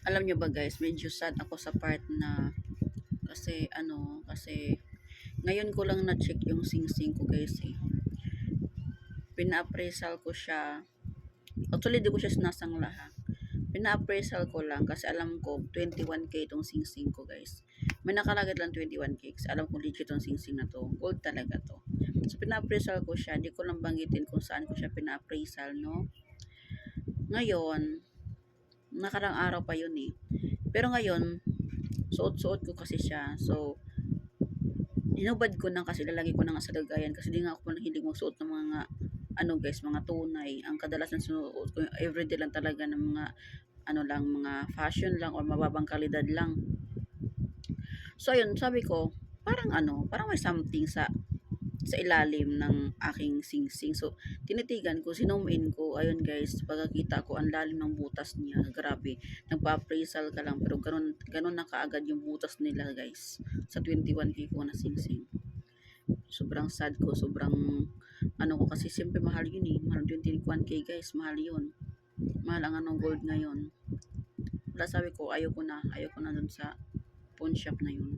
Alam nyo ba guys, medyo sad ako sa part na kasi ngayon ko lang na-check yung sing-sing ko guys eh. Pina-appraisal ko siya. Actually, di ko siya sinasangla ha. Pina-appraisal ko lang kasi alam ko 21k itong sing-sing ko guys. May nakalagay lang 21k kasi alam ko legit itong sing-sing na to. Gold talaga to. So, pina-appraisal ko siya. Di ko lang banggitin kung saan ko siya pina-appraisal, no? Ngayon, nakarang araw pa yun eh. Pero ngayon, suot-suot ko kasi siya. So, hinubad ko na kasi lalagay ko na nga sa lagayan kasi di nga ako nahilig magsuot ng mga guys, mga tunay. Ang kadalasan suot ko everyday lang talaga ng mga lang, mga fashion lang or mababang kalidad lang. So ayun, sabi ko, parang may something sa ilalim ng aking sing-sing. So, tinitigan ko, sinome in ko, ayun guys, pagkakita ko, ang lalim ng butas niya, grabe, nagpa-appraisal ka lang, pero ganun na kaagad yung butas nila guys, sa 21k ko na sing-sing. Sobrang sad ko, sobrang, ko kasi siyempre mahal yun eh, mahal 21k guys, mahal yun. Mahal ang gold ngayon. Wala sabi ko, ayoko na dun sa pawn shop na yun.